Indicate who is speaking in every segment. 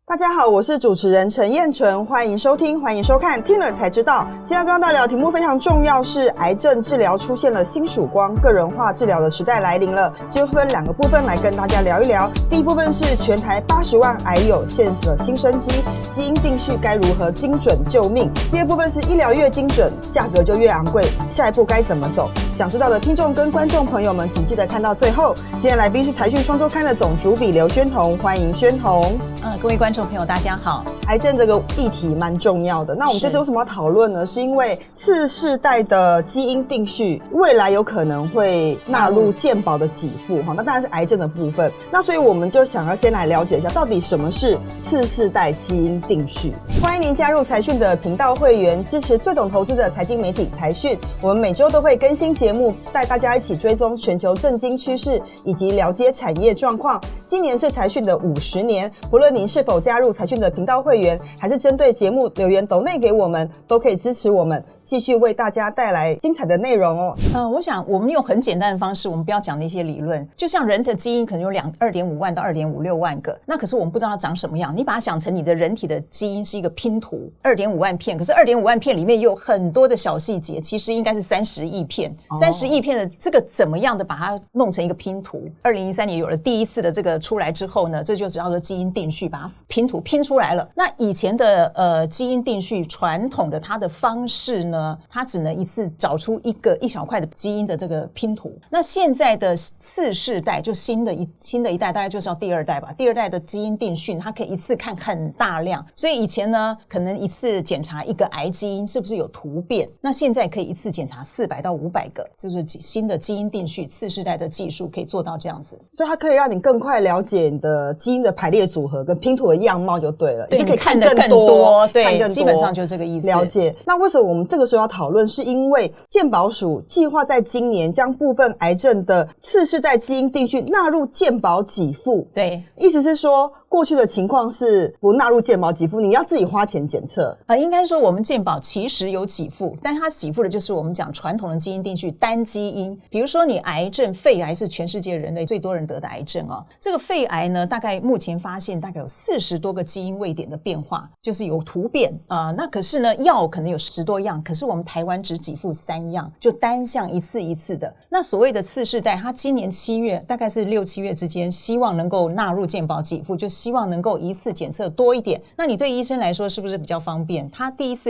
Speaker 1: 大家好，我是主持人陈燕纯，欢迎收听，欢迎收看，听了才知道。今天要跟大家聊的题目非常重要，是癌症治疗出现了新曙光，个人化治疗的时代来临了。就分两个部分来跟大家聊一聊。第一部分是全台80万癌友现了新生机，基因定序该如何精准救命？第二部分是医疗越精准，价格就越昂贵，下一步该怎么走？想知道的听众跟观众朋友们，请记得看到最后。今天来宾是财讯双周刊的总主笔刘宣彤，欢迎宣彤。
Speaker 2: 各位观众朋友大家好。
Speaker 1: 癌症这个议题蛮重要的，那我们这次为什么要讨论呢？是因为次世代的基因定序未来有可能会纳入健保的给付，那当然是癌症的部分。那所以我们就想要先来了解一下，到底什么是次世代基因定序。欢迎您加入财讯的频道会员，支持最懂投资的财经媒体财讯。我们每周都会更新节目，带大家一起追踪全球政经趋势以及了解产业状况。今年是财讯的50年，不论您是否加入财讯的频道会员，还是针对节目留言抖内给我们，都可以支持我们继续为大家带来精彩的内容哦。
Speaker 2: 我想我们用很简单的方式，我们不要讲那些理论，就像人的基因可能有2.5万到2.56万个，那可是我们不知道它长什么样。你把它想成你的人体的基因是一个拼图，2.5万片，可是2.5万片里面有很多的小细节，其实应该是30亿片，30亿片的这个怎么样的把它弄成一个拼图？2003年有了第一次的这个出来之后呢，这就叫做基因定序，把它拼图拼出来了。那以前的基因定序传统的它的方式呢，它只能一次找出一小块的基因的这个拼图。那现在的次世代就新的一代，大概就是要第二代吧。第二代的基因定序，它可以一次看很大量，所以以前呢，可能一次检查一个癌基因是不是有突变，那现在可以一次检查400到500个，就是新的基因定序次世代的技术可以做到这样子，
Speaker 1: 所以它可以让你更快了解你的基因的排列组合跟拼图的样貌就对了。
Speaker 2: 对，
Speaker 1: 你可以
Speaker 2: 看得更多，
Speaker 1: 对，
Speaker 2: 基本上就这个意思。
Speaker 1: 了解。那为什么我们这个时候要讨论？是因为健保署计划在今年将部分癌症的次世代基因定序纳入健保给付。
Speaker 2: 对，
Speaker 1: 意思是说，过去的情况是不纳入健保给付，你要自己花钱检测。
Speaker 2: 应该说我们健保其实有给付，但是它给付的就是我们讲传统的基因定序单基因。比如说你癌症，肺癌是全世界人类最多人得的癌症哦。这个肺癌呢，大概目前发现大概有40多个基因位点的变化，就是有突变那可是呢，药可能有10多样，可是我们台湾只给付3样，就单项一次一次的。那所谓的次世代，它今年7月，大概是6、7月之间，希望能够纳入健保给付，就希望能够一次检测多一点。那你对医生来说是不是比较方便？他第一次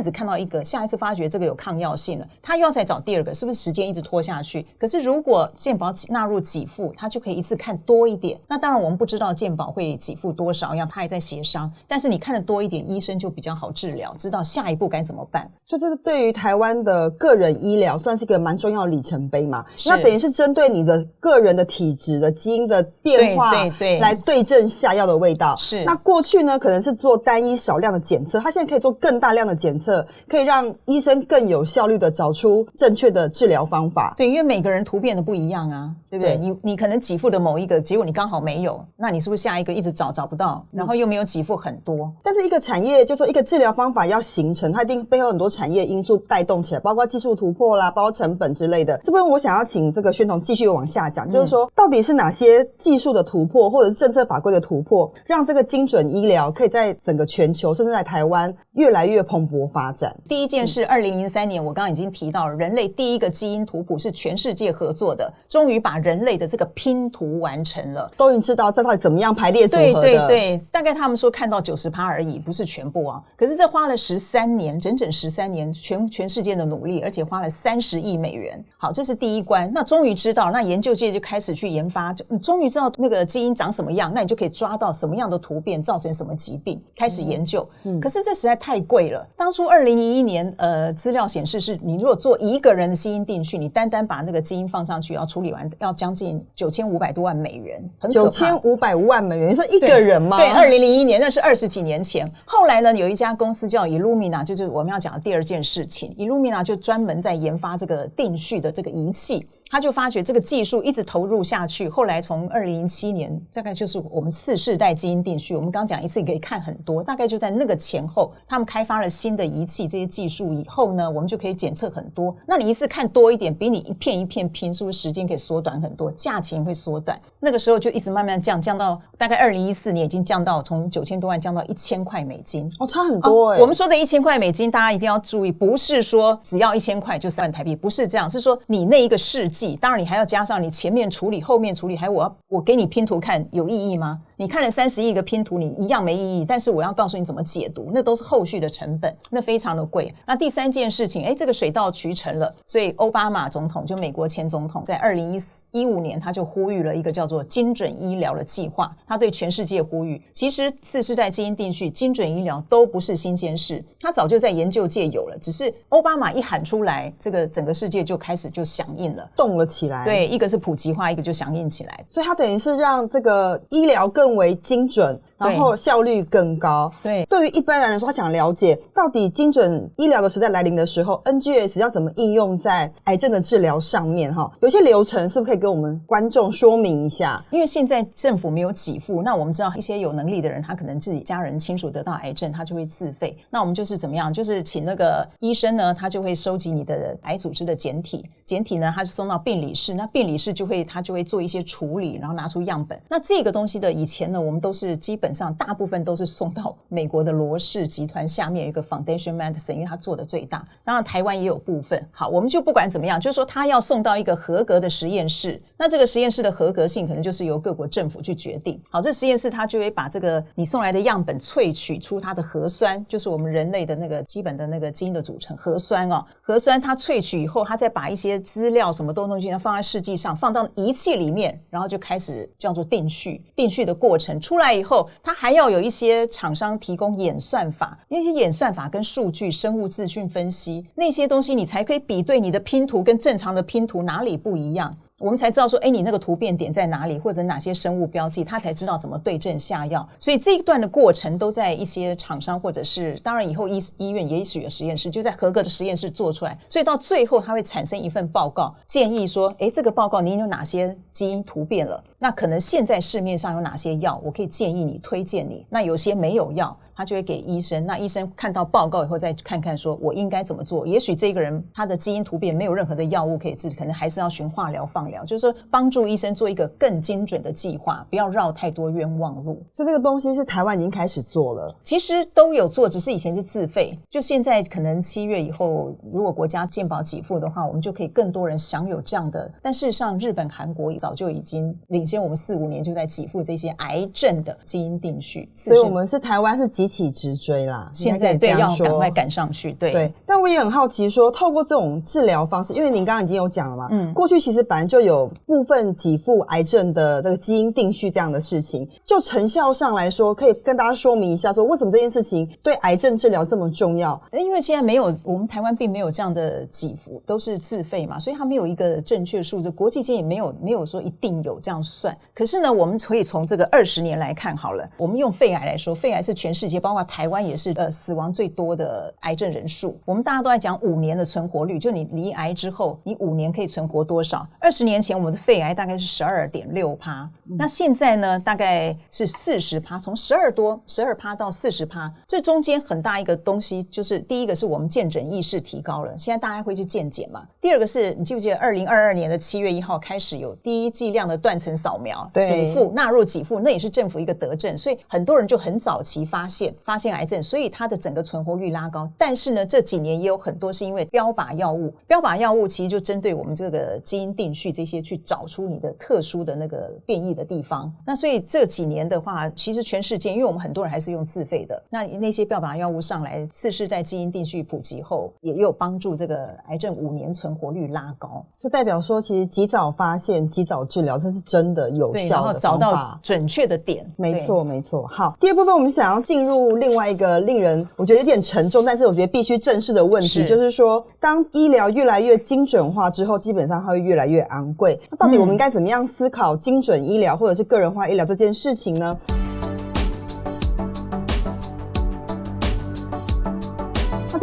Speaker 2: 只看到一个，下一次发觉这个有抗药性了，他又要再找第二个，是不是时间一直拖下去？可是如果健保纳入给付，他就可以一次看多一点。那当然我们不知道健保会给付多少样，他还在协商，但是你看得多一点，医生就比较好治疗，知道下一步该怎么办。
Speaker 1: 所以这是对于台湾的个人医疗算是一个蛮重要的里程碑嘛。那等于是针对你的个人的体质的基因的变化，对，来对症下药的味道。
Speaker 2: 是。
Speaker 1: 那过去呢，可能是做单一少量的检测，它现在可以做更大量的检测，可以让医生更有效率的找出正确的治疗方法。
Speaker 2: 对，因为每个人突变的不一样啊，对不对？你可能给付的某一个，结果你刚好没有，那你是不是下一个一直找不到，然后又没有给付很多？
Speaker 1: 但是一个产业，就说一个治疗方法要形成，它一定背后很多产业因素带动起来，包括技术突破啦，包括成本之类的。这边我想要请这个宣彤继续往下讲，就是说到底是哪些技术的突破，或者是政策法规的突破，让这个精准医疗可以在整个全球，甚至在台湾越来越蓬勃发展。
Speaker 2: 第一件事，2003年我刚刚已经提到了，人类第一个基因图谱是全世界合作的，终于把人类的这个拼图完成了，
Speaker 1: 都已经知道这到底怎么样排列组合的。
Speaker 2: 对，大概他们说看到90%而已，不是全部啊。可是这花了13年，整整13年，全世界的努力，而且花了30亿美元。好，这是第一关。那终于知道，那研究界就开始去研发，你终于知道那个基因长什么样，那你就可以抓到什么样的突变造成什么疾病，开始研究。可是这实在太贵了。当初2011年资料显示是你如果做一个人的基因定序，你单把那个基因放上去要处理完要将近9500多万美元，很可怕。
Speaker 1: 9500万美元，你说一个人吗？
Speaker 2: 对，2001年，那是20几年前。后来呢，有一家公司叫 Illumina， 就是我们要讲的第二件事情。Illumina 就专门在研发这个定序的这个仪器。他就发觉这个技术一直投入下去，后来从2007年大概就是我们次世代基因定序，我们刚讲一次你可以看很多，大概就在那个前后，他们开发了新的仪器这些技术以后呢，我们就可以检测很多。那你一次看多一点，比你一片一片拼，是不是时间可以缩短很多，价钱会缩短？那个时候就一直慢慢降到大概2014年已经降到从9000多万降到1000块美金。
Speaker 1: 哦，差很多
Speaker 2: 我们说的1000块美金，大家一定要注意，不是说只要1000块就3万台币，不是这样，是说你那一个世纪，当然你还要加上你前面处理、后面处理，还有我给你拼图看，有意义吗？你看了30亿个拼图，你一样没意义。但是我要告诉你怎么解读，那都是后续的成本，那非常的贵。那第三件事情，这个水到渠成了，所以奥巴马总统就美国前总统在2015年他就呼吁了一个叫做精准医疗的计划，他对全世界呼吁，其实次世代基因定序、精准医疗都不是新鲜事，他早就在研究界有了，只是奥巴马一喊出来，这个整个世界就开始就响应了，
Speaker 1: 动了起来。
Speaker 2: 对，一个是普及化，一个就响应起来，
Speaker 1: 所以它等于是让这个医疗更为精准，然后效率更高。
Speaker 2: 对，
Speaker 1: 对于一般人来说，他想了解到底精准医疗的时代来临的时候 ，NGS 要怎么应用在癌症的治疗上面哈？有些流程是不是可以跟我们观众说明一下？
Speaker 2: 因为现在政府没有给付，那我们知道一些有能力的人，他可能自己家人亲属得到癌症，他就会自费。那我们就是怎么样？就是请那个医生呢，他就会收集你的癌组织的检体，检体呢，他是送到病理室，那病理室他就会做一些处理，然后拿出样本。那这个东西的以前呢，我们都是基本上大部分都是送到美国的罗氏集团下面有一个 Foundation Medicine， 因为它做的最大。当然台湾也有部分。好，我们就不管怎么样，就是说他要送到一个合格的实验室，那这个实验室的合格性可能就是由各国政府去决定。好，这实验室它就会把这个你送来的样本萃取出它的核酸，就是我们人类的那个基本的那个基因的组成核酸哦。核酸它萃取以后，它再把一些资料什么东西放在试剂上，放到仪器里面，然后就开始叫做定序的过程出来以后，它还要有一些厂商提供演算法，那些演算法跟数据、生物资讯分析那些东西，你才可以比对你的拼图跟正常的拼图哪里不一样。我们才知道说，你那个突变点在哪里，或者哪些生物标记，他才知道怎么对症下药。所以这一段的过程都在一些厂商，或者是当然以后医院也许有实验室，就在合格的实验室做出来。所以到最后，它会产生一份报告，建议说，这个报告你有哪些基因突变了？那可能现在市面上有哪些药，我可以建议你推荐你。那有些没有药，他就会给医生，那医生看到报告以后再看看说我应该怎么做。也许这个人他的基因突变没有任何的药物可以治，可能还是要循化疗放疗，就是说帮助医生做一个更精准的计划，不要绕太多冤枉路。
Speaker 1: 所以这个东西是台湾已经开始做了，
Speaker 2: 其实都有做，只是以前是自费，就现在可能7月以后如果国家健保给付的话，我们就可以更多人享有这样的。但事实上日本韩国早就已经领先我们4-5年，就在给付这些癌症的基因定序，
Speaker 1: 所以我们是台湾是急起直追啦，
Speaker 2: 现在对要赶快赶上去。对，
Speaker 1: 但我也很好奇说，透过这种治疗方式，因为您刚刚已经有讲了嘛，过去其实本来就有部分给付癌症的这个基因定序这样的事情，就成效上来说，可以跟大家说明一下说为什么这件事情对癌症治疗这么重要？
Speaker 2: 因为现在没有，我们台湾并没有这样的给付，都是自费嘛，所以它没有一个正确数字，国际间也没有说一定有这样算。可是呢，我们可以从这个20年来看好了，我们用肺癌来说，肺癌是全世界包括台湾也是死亡最多的癌症人数。我们大家都在讲5年的存活率，就你离癌之后你5年可以存活多少。20年前我们的肺癌大概是 12.6%，那现在呢大概是 40%， 从12% 到 40%， 这中间很大一个东西就是第一个是我们健诊意识提高了，现在大家会去健检嘛。第二个是你记不记得2022年的7月1号开始有第一剂量的断层扫描给付，纳入给付，那也是政府一个德政，所以很多人就很早期发现癌症，所以它的整个存活率拉高。但是呢这几年也有很多是因为标靶药物其实就针对我们这个基因定序这些去找出你的特殊的那个变异的地方。那所以这几年的话，其实全世界因为我们很多人还是用自费的，那些标靶药物上来，次世代基因定序普及后，也有帮助这个癌症5年存活率拉高。
Speaker 1: 就代表说其实及早发现及早治疗这是真的有效的方法，
Speaker 2: 然后找到准确的点。
Speaker 1: 没错没错。好，第二部分我们想要进入另外一个令人我觉得有点沉重，但是我觉得必须正视的问题，就是说当医疗越来越精准化之后，基本上它会越来越昂贵。那到底我们应该怎么样思考精准医疗或者是个人化医疗这件事情呢？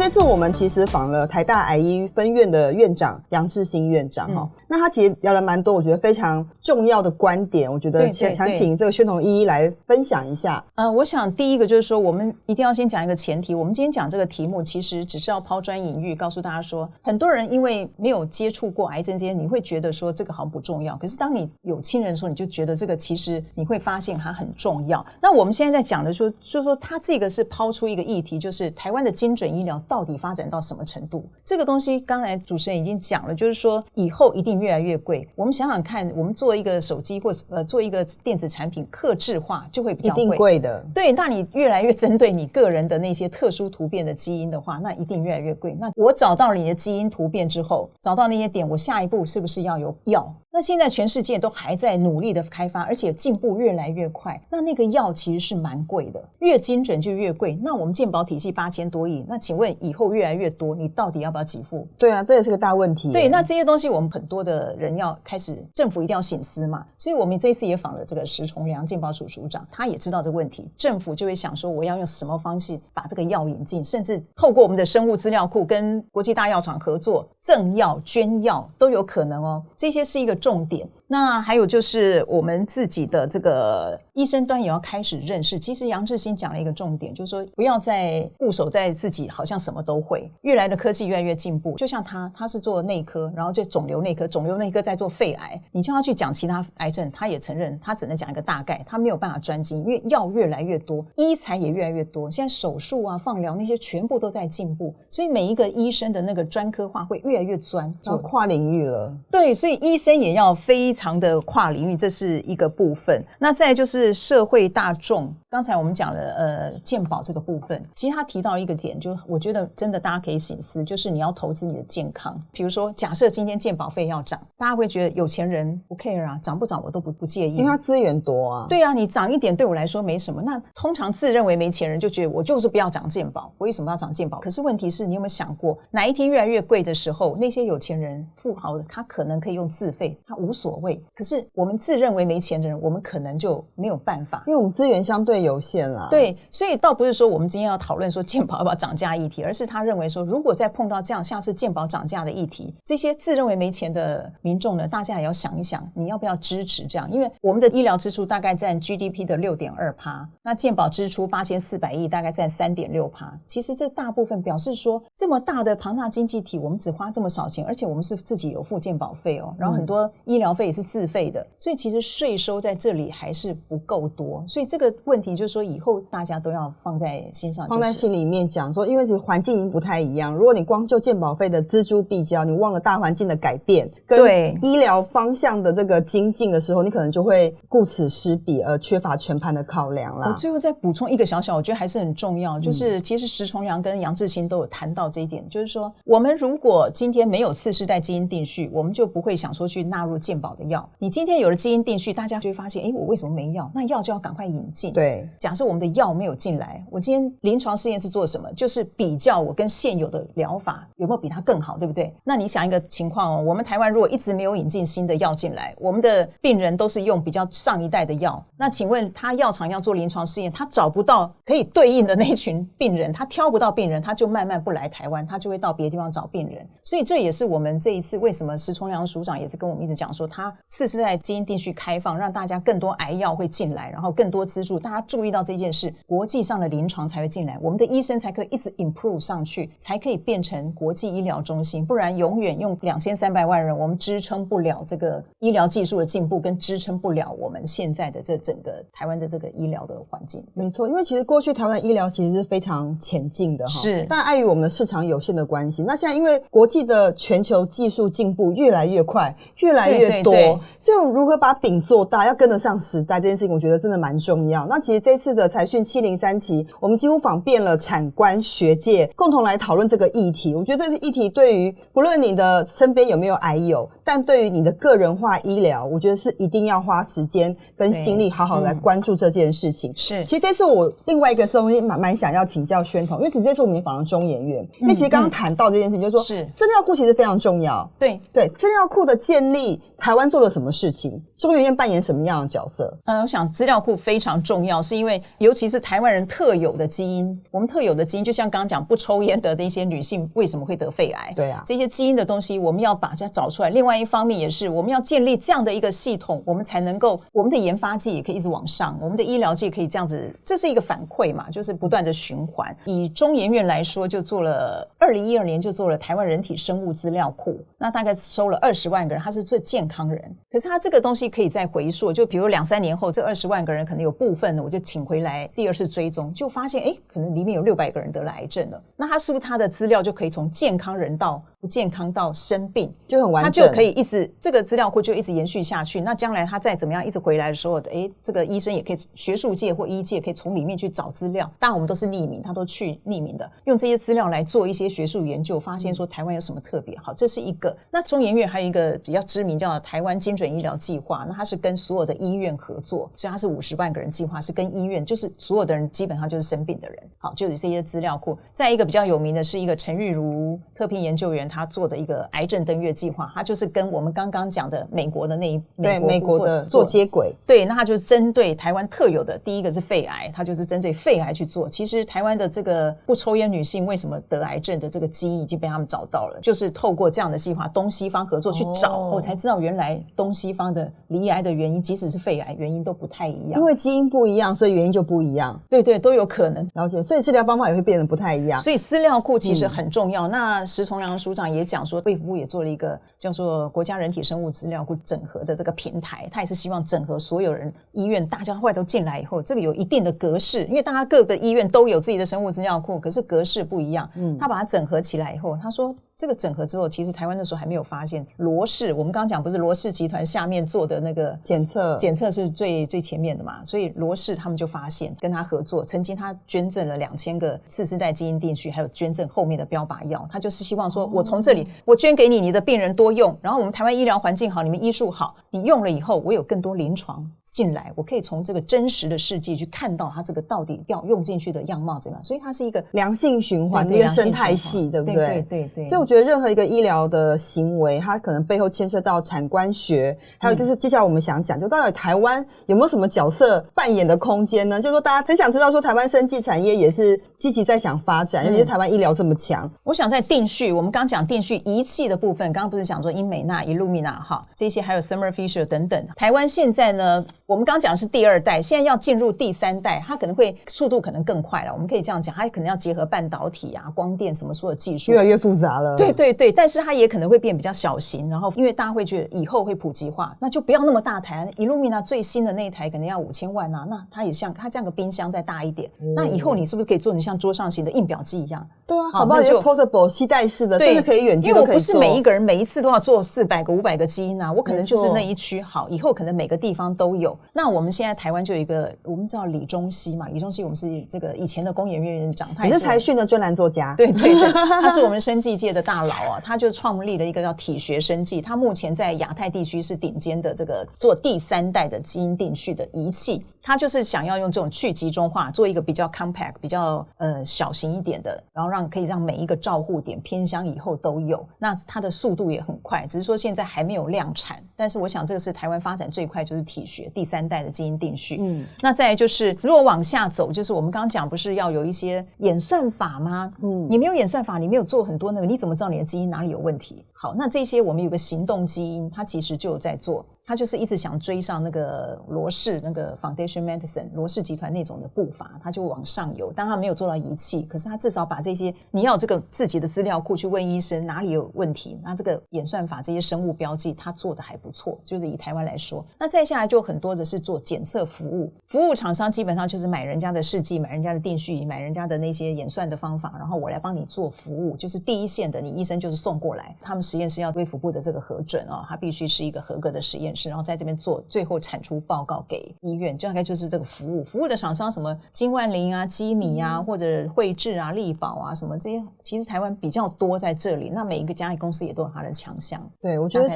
Speaker 1: 这次我们其实访了台大癌医分院的院长杨志新院长那他其实聊了蛮多我觉得非常重要的观点，我觉得想请这个宣彤一一来分享一下。
Speaker 2: 我想第一个就是说，我们一定要先讲一个前提，我们今天讲这个题目其实只是要抛砖引玉，告诉大家说，很多人因为没有接触过癌症这些，你会觉得说这个好像不重要，可是当你有亲人的时候，你就觉得这个其实你会发现它很重要。那我们现在在讲的说，就是说它这个是抛出一个议题，就是台湾的精准医疗到底发展到什么程度？这个东西刚才主持人已经讲了，就是说以后一定越来越贵。我们想想看，我们做一个手机或做一个电子产品，客制化就会比较贵，
Speaker 1: 一定贵的。
Speaker 2: 对，那你越来越针对你个人的那些特殊突变的基因的话，那一定越来越贵。那我找到了你的基因突变之后，找到那些点，我下一步是不是要有药？那现在全世界都还在努力的开发，而且进步越来越快，那个药其实是蛮贵的，越精准就越贵。那我们健保体系8000多亿，那请问以后越来越多，你到底要不要给付？
Speaker 1: 对啊，这也是个大问题。
Speaker 2: 对，那这些东西我们很多的人要开始，政府一定要省思嘛。所以我们这一次也访了这个石崇良健保署署长，他也知道这个问题，政府就会想说我要用什么方式把这个药引进，甚至透过我们的生物资料库跟国际大药厂合作，赠药捐药都有可能哦，这些是一个重点。那还有就是我们自己的这个医生端也要开始认识，其实杨志新讲了一个重点，就是说不要再固守在自己好像什么都会，越来的科技越来越进步，就像他是做内科，然后就肿瘤内科在做肺癌，你叫他去讲其他癌症，他也承认他只能讲一个大概，他没有办法专精，因为药越来越多，医材也越来越多，现在手术啊放疗那些全部都在进步，所以每一个医生的那个专科化会越来越专，
Speaker 1: 要跨领域了。
Speaker 2: 对，所以医生也要非常的跨领域，这是一个部分。那再来就是社会大众，刚才我们讲了健保这个部分，其实他提到一个点，就我觉得真的大家可以省思，就是你要投资你的健康。比如说假设今天健保费要涨，大家会觉得有钱人不 care 啊，涨不涨我都不介意，
Speaker 1: 因为他资源多啊。
Speaker 2: 对啊，你涨一点对我来说没什么。那通常自认为没钱人就觉得我就是不要涨健保，我为什么要涨健保？可是问题是你有没有想过，哪一天越来越贵的时候，那些有钱人富豪的他可能可以用自费，他无所谓，可是我们自认为没钱的人，我们可能就没有办法，
Speaker 1: 因为我们资源相对有限啦。
Speaker 2: 对，所以倒不是说我们今天要讨论说健保要不要涨价议题，而是他认为说如果再碰到这样下次健保涨价的议题，这些自认为没钱的民众呢，大家也要想一想你要不要支持这样。因为我们的医疗支出大概占 GDP 的 6.2%， 那健保支出8400亿大概占 3.6%， 其实这大部分表示说这么大的庞大经济体我们只花这么少钱，而且我们是自己有付健保费哦，然后很多医疗费也是自费的，所以其实税收在这里还是不够多，所以这个问题就是说以后大家都要放在心上，
Speaker 1: 放在心里面讲说，因为其实环境已经不太一样，如果你光就健保费的锱铢必较，你忘了大环境的改变跟医疗方向的这个精进的时候，你可能就会顾此失彼而缺乏全盘的考量啦。
Speaker 2: 我最后再补充一个小小我觉得还是很重要，就是其实石崇良跟杨志新都有谈到这一点，就是说我们如果今天没有次世代基因定序，我们就不会想说去纳入健保的药，你今天有了基因定序，大家就会发现我为什么没药，那药就要赶快引进。
Speaker 1: 对，
Speaker 2: 假设我们的药没有进来，我今天临床试验是做什么，就是比较我跟现有的疗法有没有比它更好，对不对？那你想一个情况哦，我们台湾如果一直没有引进新的药进来，我们的病人都是用比较上一代的药，那请问他药厂要做临床试验，他找不到可以对应的那群病人，他挑不到病人，他就慢慢不来台湾，他就会到别的地方找病人。所以这也是我们这一次为什么石崇良署长也是跟我们一直讲说，他次世代基因定序开放，让大家更多癌药会进来，然后更多资助，大家注意到这件事，国际上的临床才会进来，我们的医生才可以一直 improve 上去，才可以变成国际医疗中心，不然永远用2300万人，我们支撑不了这个医疗技术的进步，跟支撑不了我们现在的这整个台湾的这个医疗的环境。
Speaker 1: 没错，因为其实过去台湾的医疗其实是非常前进的，
Speaker 2: 是，
Speaker 1: 但碍于我们的市场有限的关系，那现在因为国际的全球技术进步越来越快，越来越多，所以我们如何把饼做大，要跟得上时代，这件事情我觉得真的蛮重要。那其实这次的财讯703期，我们几乎访遍了产官学界，共同来讨论这个议题。我觉得这个议题对于不论你的身边有没有癌友，但对于你的个人化医疗，我觉得是一定要花时间跟心力好好来关注这件事情。
Speaker 2: 是，
Speaker 1: 其实这次我另外一个东西蛮想要请教宣彤，因为其实这次我们也访了中研院，因为其实刚刚谈到这件事情，就是说资料库其实非常重要。
Speaker 2: 对，
Speaker 1: 资料库的建立，台湾做了什么事情？中研院扮演什么样的角色？
Speaker 2: 我想资料库非常重要，是因为尤其是台湾人特有的基因，我们特有的基因就像刚刚讲不抽烟的一些女性为什么会得肺癌？
Speaker 1: 对啊，
Speaker 2: 这些基因的东西我们要把它找出来。另外一方面也是我们要建立这样的一个系统，我们才能够我们的研发界也可以一直往上，我们的医疗界可以这样子，这是一个反馈嘛，就是不断的循环。以中研院来说，就做了2012年就做了台湾人体生物资料库，那大概收了20万个人，他是最健康人。可是他这个东西可以再回溯，就比如2-3年后，这20万个人可能有部分呢，我就请回来第二次追踪，就发现可能里面有600个人得了癌症了。那他是不是他的资料就可以从健康人到不健康到生病，
Speaker 1: 就很完整，
Speaker 2: 他就可以一直这个资料库就一直延续下去。那将来他再怎么样一直回来的时候，这个医生也可以，学术界或医界可以从里面去找资料。当然我们都是匿名，他都去匿名的，用这些资料来做一些学术研究，发现说台湾有什么特别。好，这是一个。那中研院还有一个比较知名叫台湾精准医疗计划，那它是跟所有的医院合作，所以它是50万个人计划，是跟医院，就是所有的人基本上就是生病的人。好，就是这些资料库。再一个比较有名的是一个陈玉如特聘研究员他做的一个癌症登月计划，他就是跟我们刚刚讲的美国的美国的
Speaker 1: 做接轨。
Speaker 2: 对，那他就针对台湾特有的，第一个是肺癌，他就是针对肺癌去做。其实台湾的这个不抽烟女性为什么得癌症的这个基因已经被他们找到了，就是透过这样的计划东西方合作去找，我才知道原来东西方的罹癌的原因即使是肺癌原因都不太一样，
Speaker 1: 因为基因不一样所以原因就不一样。
Speaker 2: 对对，都有可能。
Speaker 1: 了解，所以治疗方法也会变得不太一样。
Speaker 2: 所以资料库其实很重要。那石崇良署长也讲说，卫福部也做了一个叫做国家人体生物资料库整合的这个平台，他也是希望整合所有人医院大家后来都进来以后，这个有一定的格式，因为大家各个医院都有自己的生物资料库，可是格式不一样。他把它整合起来以后，他说这个整合之后，其实台湾那时候还没有发现罗氏，我们刚刚讲不是罗氏集团下面做的那个检测是最前面的嘛，所以罗氏他们就发现跟他合作，曾经他捐赠了2000个次世代基因定序，还有捐赠后面的标靶药，他就是希望说我从这里我捐给你，你的病人多用，然后我们台湾医疗环境好，你们医术好，你用了以后我有更多临床进来，我可以从这个真实的世界去看到它这个到底要用进去的样貌怎么样，所以它是一个
Speaker 1: 良性循环的一个生态系，对不对？
Speaker 2: 对。
Speaker 1: 所以我觉得任何一个医疗的行为，它可能背后牵涉到产官学，还有就是接下来我们想讲，就到底台湾有没有什么角色扮演的空间呢？就是说大家很想知道说台湾生技产业也是积极在想发展，尤其是台湾医疗这么强。
Speaker 2: 我想在定序，我们刚讲定序仪器的部分，刚刚不是讲说英美纳、Illumina 哈，这些还有 Thermo Fisher 等等。台湾现在呢，我们刚讲的是第2代，现在要进入第3代，它可能会速度可能更快了。我们可以这样讲，它可能要结合半导体啊、光电什么所有技术，
Speaker 1: 越来越复杂了。
Speaker 2: 对，但是它也可能会变比较小型，然后因为大家会觉得以后会普及化，那就不要那么大台。Illumina 最新的那一台可能要5000万啊，那它也像它这样个冰箱再大一点，那以后你是不是可以做你像桌上型的印表机一样？
Speaker 1: 对啊，好不好？就 portable 携带式的，甚至可以远距都可以做。因为我不是
Speaker 2: 每一个人每一次都要做400个、500个基因啊，我可能就是那一区好，以后可能每个地方都有。那我们现在台湾就有一个，我们知道李中熙嘛，李中熙我们是这个以前的工研院院长，他
Speaker 1: 也是财讯的专栏作家，
Speaker 2: 对，他是我们生技界的大佬啊，他就创立了一个叫体学生技，他目前在亚太地区是顶尖的这个做第3代的基因定序的仪器，他就是想要用这种去集中化，做一个比较 compact 比较小型一点的，然后可以让每一个照护点偏乡以后都有，那它的速度也很快，只是说现在还没有量产，但是我想这个是台湾发展最快，就是体学第3代的基因定序。那再来就是如果往下走，就是我们刚刚讲不是要有一些演算法吗？你没有演算法，你没有做很多那个，你怎么知道你的基因哪里有问题？好，那这些我们有个行动基因，它其实就有在做，他就是一直想追上那个罗氏那个 Foundation Medicine 罗氏集团那种的步伐，他就往上游。当然他没有做到仪器，可是他至少把这些你要有这个自己的资料库去问医生哪里有问题，那这个演算法这些生物标记他做的还不错，就是以台湾来说。那再下来就很多的是做检测服务，服务厂商基本上就是买人家的试剂，买人家的定序仪，买人家的那些演算的方法，然后我来帮你做服务，就是第一线的，你医生就是送过来，他们实验室要卫福部的这个核准哦，它必须是一个合格的实验室，然后在这边做，最后产出报告给医院，就大概就是这个服务的厂商，什么金万林啊、基米啊，或者惠智啊、力宝啊，什么这些，其实台湾比较多在这里。那每一个家公司也都有它的强项。
Speaker 1: 对，我觉得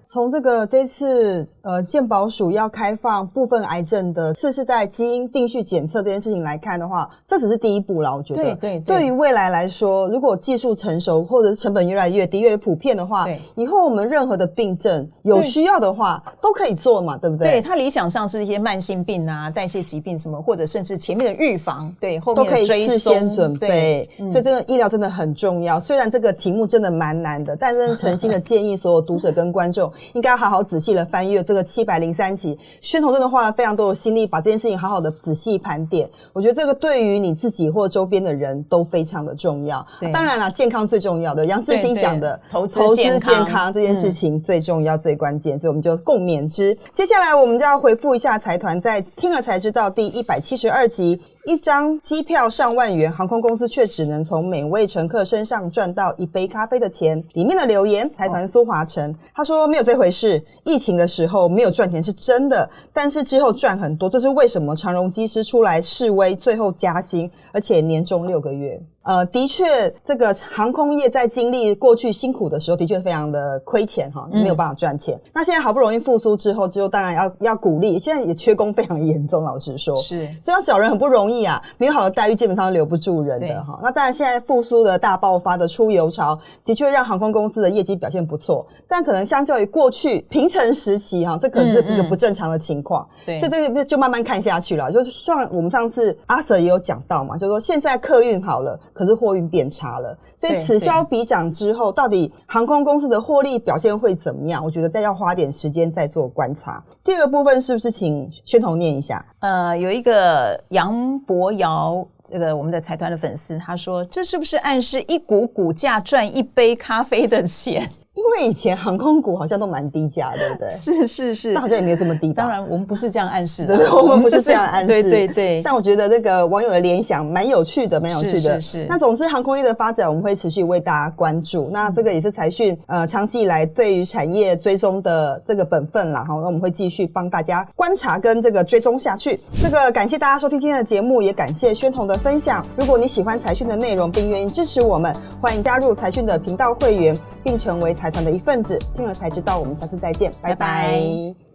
Speaker 1: 从这次健保署要开放部分癌症的次世代基因定序检测这件事情来看的话，这只是第一步啦。我觉得对于未来来说，如果技术成熟或者是成本越来越低、越普遍的话，以后我们任何的病症有需要的话，话，都可以做嘛，对不对？
Speaker 2: 对，它理想上是一些慢性病啊、代谢疾病什么，或者甚至前面的预防，对，后面
Speaker 1: 都可以事先准备。所以这个医疗真的很重要。虽然这个题目真的蛮难的，但是诚心的建议所有读者跟观众应该要好好仔细的翻阅这个703期。宣彤真的花了非常多的心力，把这件事情好好的仔细盘点。我觉得这个对于你自己或周边的人都非常的重要。当然啦，健康最重要的，杨志兴讲的
Speaker 2: 投资健康
Speaker 1: 这件事情最重要、最关键，所以我们就共勉之。接下来我们就要回复一下财团在听了才知道第172集。一张机票上万元，航空公司却只能从每位乘客身上赚到一杯咖啡的钱。里面的留言，财团苏华成他说没有这回事，疫情的时候没有赚钱是真的，但是之后赚很多，这是为什么长荣机师出来示威，最后加薪，而且年终6个月。的确，这个航空业在经历过去辛苦的时候，的确非常的亏钱哈，没有办法赚钱。那现在好不容易复苏之后，就当然要鼓励。现在也缺工非常严重，老实说，
Speaker 2: 是，
Speaker 1: 所以要找人很不容易啊。没有好的待遇，基本上留不住人的哈。那当然，现在复苏的大爆发的出游潮，的确让航空公司的业绩表现不错，但可能相较于过去平成时期哈，这可能是一个不正常的情况。所以这个就慢慢看下去了。就是像我们上次阿 Sir 也有讲到嘛，就是说现在客运好了。可是货运变差了，所以此消彼长之后，到底航空公司的获利表现会怎么样？我觉得再要花点时间再做观察。第二个部分是不是请宣彤念一下？
Speaker 2: 有一个杨博尧，这个我们的财团的粉丝，他说这是不是暗示一股股价赚一杯咖啡的钱？
Speaker 1: 因为以前航空股好像都蛮低价，对不对？
Speaker 2: 是，
Speaker 1: 但好像也没有这么低吧。
Speaker 2: 当然，我们不是这样暗示的，
Speaker 1: 对，我们不是这样暗示。
Speaker 2: 对。
Speaker 1: 但我觉得这个网友的联想蛮有趣的，蛮有趣的。
Speaker 2: 是。
Speaker 1: 那总之，航空业的发展我们会持续为大家关注。那这个也是财讯长期以来对于产业追踪的这个本分啦。好，那我们会继续帮大家观察跟这个追踪下去。这个感谢大家收听今天的节目，也感谢宣彤的分享。如果你喜欢财讯的内容，并愿意支持我们，欢迎加入财讯的频道会员，并成为财团的一份子。听了才知道，我们下次再见，拜拜。